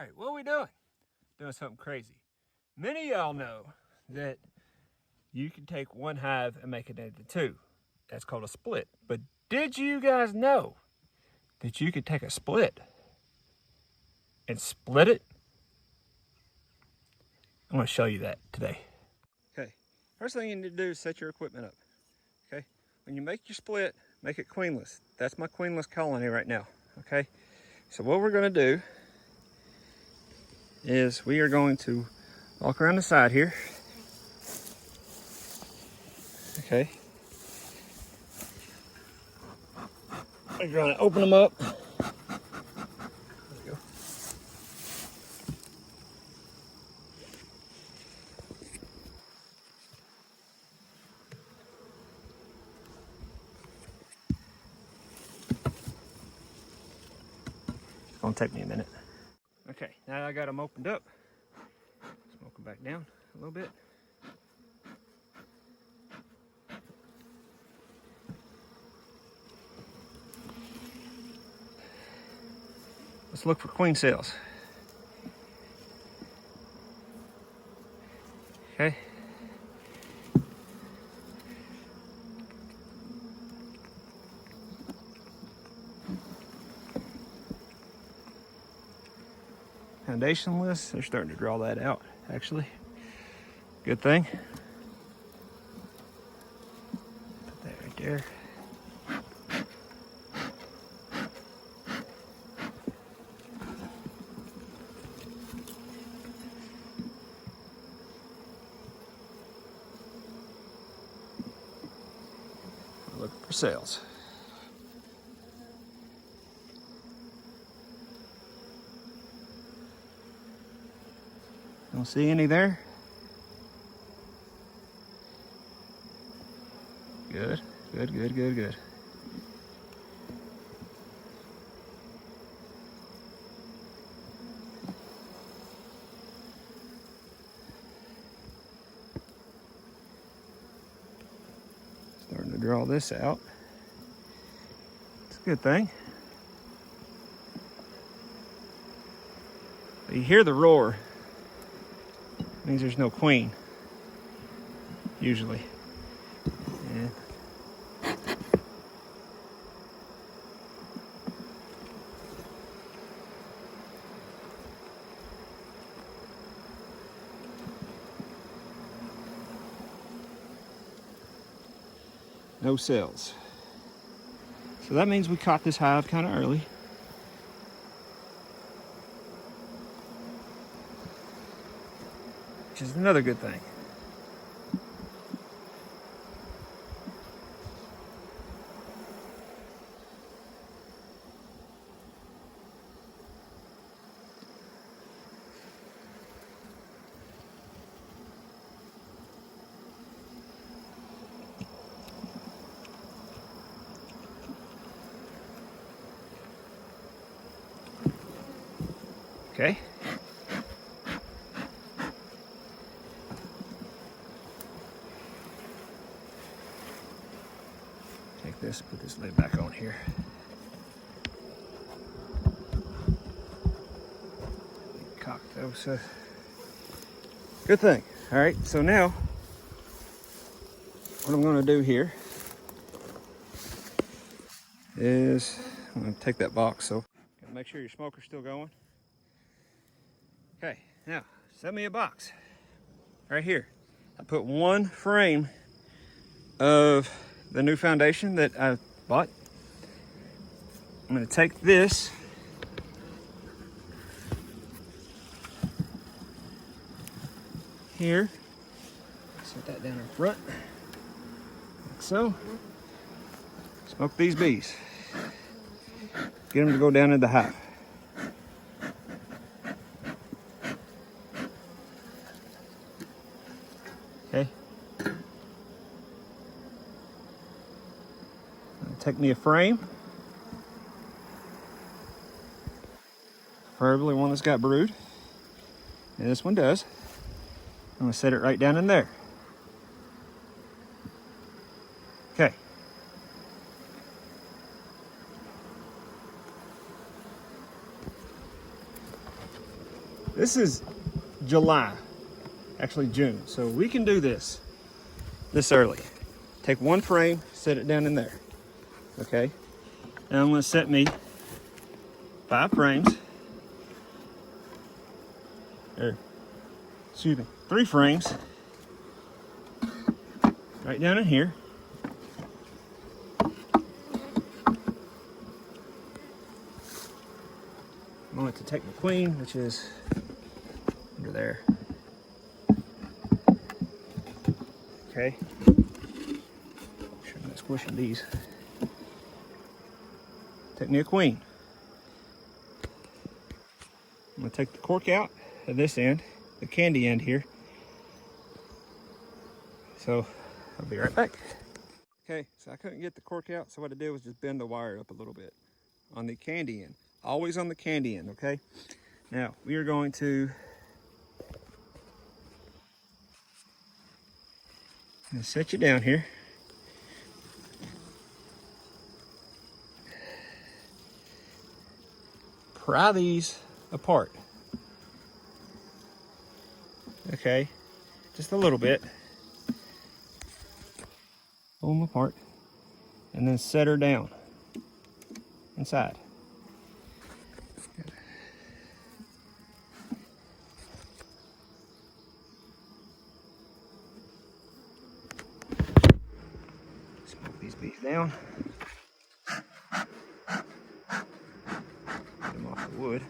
All right, what are we doing? Doing something crazy. Many of y'all know that you can take one hive and make it into two. That's called a split. But did you guys know that you could take a split and split it? I'm going to show you that today. Okay, first thing you need to do is set your equipment up. Okay, when you make your split, make it queenless. That's my queenless colony right now. Okay, so what we're going to do is we are going to walk around the side here. Okay, we're going to open them up. There we go. It's going to take me a minute. Okay, now I got them opened up. Smoke them back down a little bit. Let's look for queen cells. Okay. Foundationless, they're starting to draw that out, actually. Good thing. Put that right there. Look for cells. Don't see any there? Good, good, good, good, good. Starting to draw this out. It's a good thing. But you hear the roar. It means there's no queen, usually. And no cells. So that means we caught this hive kind of early. Which is another good thing. Okay. Take this, put this lid back on here. Cock those. Good thing. All right, so now what I'm going to do here is I'm going to take that box. So make sure your smoker's still going. Okay, now set me a box right here. I put one frame of the new foundation that I bought. I'm going to take this here, set that down in front, like so. Smoke these bees. Get them to go down in the hive. Okay. Take me a frame, preferably one that's got brood, and this one does. I'm going to set it right down in there. Okay. This is July, actually June. So we can do this early. Take one frame, set it down in there. Okay. Now I'm gonna set me 5 frames. Or, excuse me, 3 frames. Right down in here. I'm going to take my queen, which is under there. Okay. Make sure I'm not squishing these. Take me a queen. I'm going to take the cork out at this end, the candy end here. So I'll be right back. Okay, so I couldn't get the cork out, so what I did was just bend the wire up a little bit on the candy end. Always on the candy end, okay? Now, we are going to set you down here. Pry these apart. Okay, just a little bit. Pull them apart. And then set her down inside. Smoke these bees down. Get them off the wood.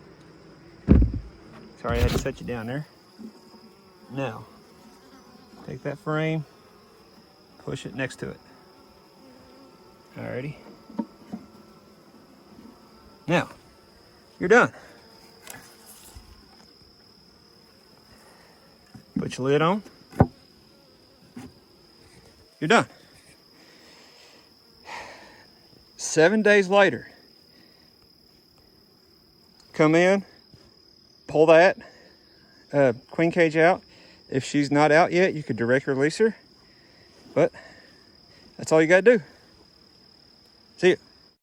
Sorry I had to set you down there. Now, take that frame, push it next to it. Alrighty. Now, you're done. Put your lid on. You're done. 7 days later, come in, pull that queen cage out. If she's not out yet, you could direct release her. But that's all you gotta do. See you.